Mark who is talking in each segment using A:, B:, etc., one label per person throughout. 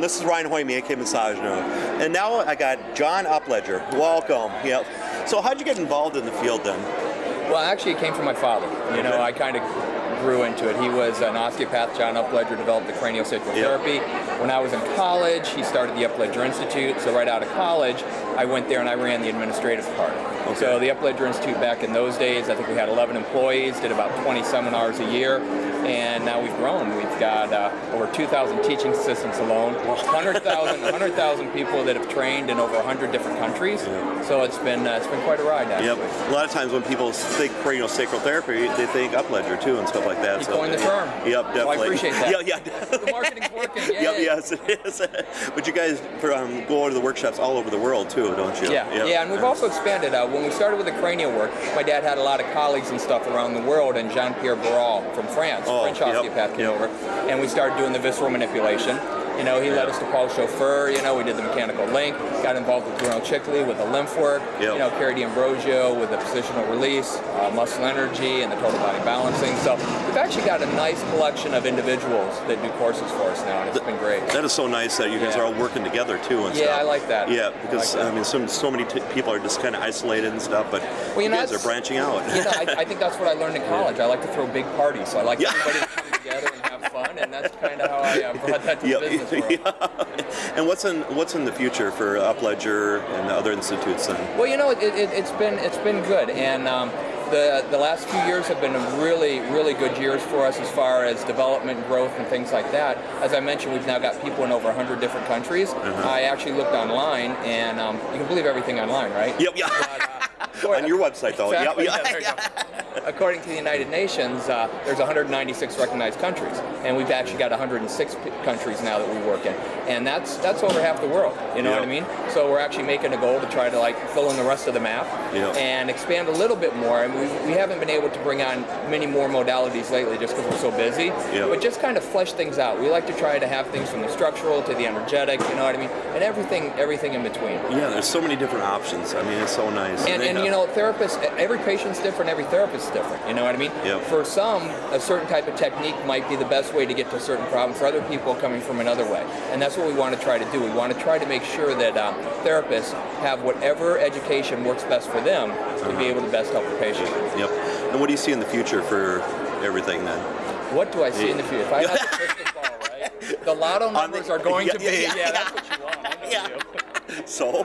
A: this is Ryan Hoyme, AK Massage now. And now I got John Upledger. Welcome. Yep. So how'd you get involved in the field then?
B: Well, actually it came from my father. You know, I kind of grew into it. He was an osteopath. John Upledger developed the CranioSacral Therapy. When I was in college, he started the Upledger Institute. So right out of college, I went there and I ran the administrative part. Okay. So the Upledger Institute back in those days, I think we had 11 employees, did about 20 seminars a year, and now we've grown. We've got over 2,000 teaching assistants alone, 100,000 people that have trained in over 100 different countries. Yeah. So it's been quite a ride, actually.
A: Yep. A lot of times when people think CranioSacral Therapy, they think Upledger too and stuff like that.
B: You coined the term.
A: Yep, definitely.
B: Well, I appreciate that.
A: Yeah.
B: The marketing's working. Yay.
A: Yep, yes, it is. But you guys go to the workshops all over the world too, don't you?
B: Yeah, yep. Yeah, and we've also expanded. When we started with the cranial work, my dad had a lot of colleagues and stuff around the world, and Jean-Pierre Barral from France, French osteopath, came over, and we started doing the visceral manipulation. You know, he led us to Paul Chauffeur, you know, we did the mechanical link, got involved with Bruno Cicli with the lymph work, you know, Carrie D'Ambrosio with the positional release, muscle energy, and the total body balancing. So we've actually got a nice collection of individuals that do courses for us now, and it's been great.
A: That is so nice that you guys are all working together too and stuff.
B: Yeah, I like that.
A: Yeah, because I mean, so many people are just kind of isolated and stuff, but well, you guys are branching out.
B: You know, I think that's what I learned in college. I like to throw big parties, so I like everybody to come together and have fun, and that's kind of how I brought that to the business world.
A: And what's in the future for Upledger and the other institutes then?
B: Well, you know, it's been good, and the last few years have been really good years for us as far as development, growth, and things like that. As I mentioned, we've now got people in over 100 different countries. I actually looked online, and you can believe everything online, right?
A: Yep. On your website, though.
B: Exactly, according to the United Nations, there's 196 recognized countries, and we've actually got 106 countries now that we work in, and that's over half the world. You know what I mean? So we're actually making a goal to try to fill in the rest of the map and expand a little bit more. And we haven't been able to bring on many more modalities lately just because we're so busy. But just kind of flesh things out. We like to try to have things from the structural to the energetic. You know what I mean? And everything in between.
A: Yeah, there's so many different options. I mean, it's so nice.
B: And you know, therapists, every patient's different, every therapist's different, you know what I mean? For some, a certain type of technique might be the best way to get to a certain problem. For other people, coming from another way. And that's what we want to try to do. We want to try to make sure that therapists have whatever education works best for them to be able to best help the patient.
A: Yep. And what do you see in the future for everything then?
B: What do I see in the future? If I had the crystal ball, right? The lotto numbers are going to be, that's what you want. I know you.
A: So?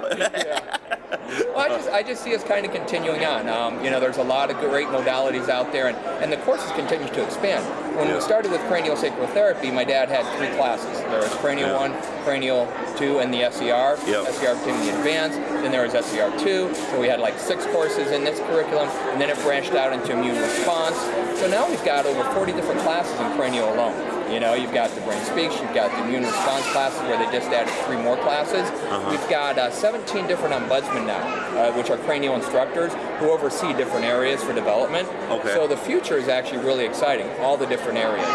B: Well, I just see us kind of continuing on. You know, there's a lot of great modalities out there, and the courses continue to expand. When we started with CranioSacral Therapy, my dad had 3 classes. There was Cranial 1, Cranial 2, and the SER. SER became the advanced, then there was SER 2, so we had like 6 courses in this curriculum, and then it branched out into immune response. So now we've got over 40 different classes in cranial alone. You know, you've got the Brain Speaks, you've got the immune response classes where they just added 3 more classes. We've got 17 different ombudsmen now, which are cranial instructors who oversee different areas for development. So the future is actually really exciting, all the different areas.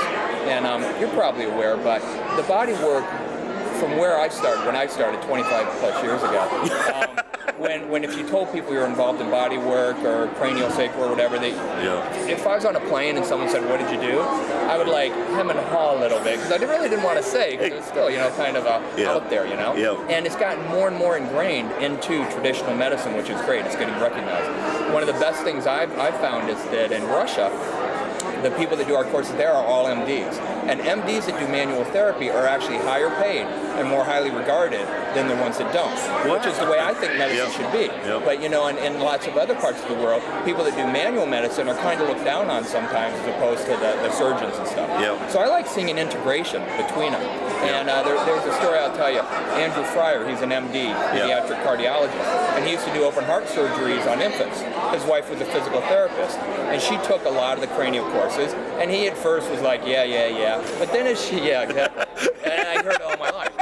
B: And you're probably aware, but the body work from where I started, when I started 25 plus years ago, when if you told people you're involved in body work or CranioSacral or whatever, if I was on a plane and someone said, "What did you do?" I would like hem and haw a little bit because I really didn't want to say because it was still, you know, kind of out there, you know. And it's gotten more and more ingrained into traditional medicine, which is great. It's getting recognized. One of the best things I've found is that in Russia, the people that do our courses there are all MDs. And MDs that do manual therapy are actually higher paid and more highly regarded than the ones that don't, which is the way I think medicine should be. But you know, in lots of other parts of the world, people that do manual medicine are kind of looked down on sometimes as opposed to the surgeons and stuff. So I like seeing an integration between them. And there's a story I'll tell you. Andrew Fryer, he's an MD, pediatric cardiologist, and he used to do open heart surgeries on infants. His wife was a physical therapist, and she took a lot of the cranial courses, and he at first was like, but then as she, exactly, and I heard it all my life.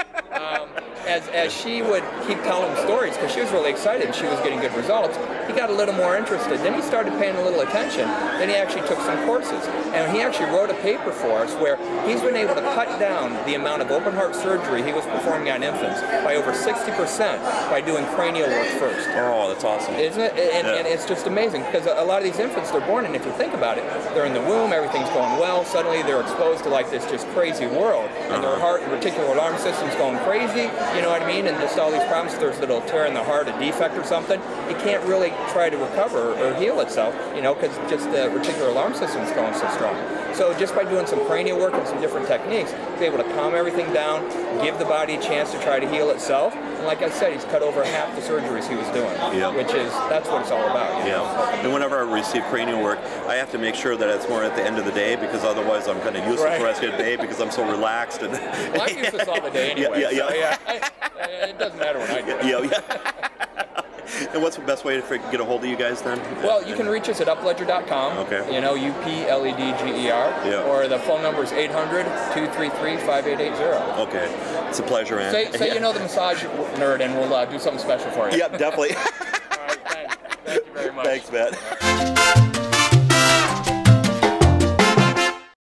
B: As she would keep telling him stories, because she was really excited and she was getting good results, he got a little more interested. Then he started paying a little attention. Then he actually took some courses. And he actually wrote a paper for us where he's been able to cut down the amount of open heart surgery he was performing on infants by over 60% by doing cranial work first.
A: Oh, that's awesome.
B: Isn't it? And it's just amazing because a lot of these infants, they're born, and if you think about it, they're in the womb, everything's going well, suddenly they're exposed to like this just crazy world, and their heart and reticular alarm system's going crazy, you know what I mean, and just all these problems, there's a little tear in the heart, a defect or something, it can't really try to recover or heal itself, you know, because just the reticular alarm system's going so strong. So just by doing some cranial work and some different techniques, be able to calm everything down, give the body a chance to try to heal itself, and like I said, he's cut over half the surgeries he was doing, which is, that's what it's all about. You know?
A: And whenever I receive cranial work, I have to make sure that it's more at the end of the day, because otherwise I'm kind of useless the rest of the day because I'm so relaxed. And
B: well, I'm useless all the day anyway. It doesn't matter when I do it.
A: And what's the best way to get a hold of you guys then?
B: Well, you can reach us at upledger.com, you know, UPLEDGER, or the phone number is 800-233-5880.
A: Okay, it's a pleasure, man.
B: Say you know the massage nerd, and we'll do something special for you.
A: Yep, definitely.
B: All right, thanks. Thank you very much.
A: Thanks, Matt.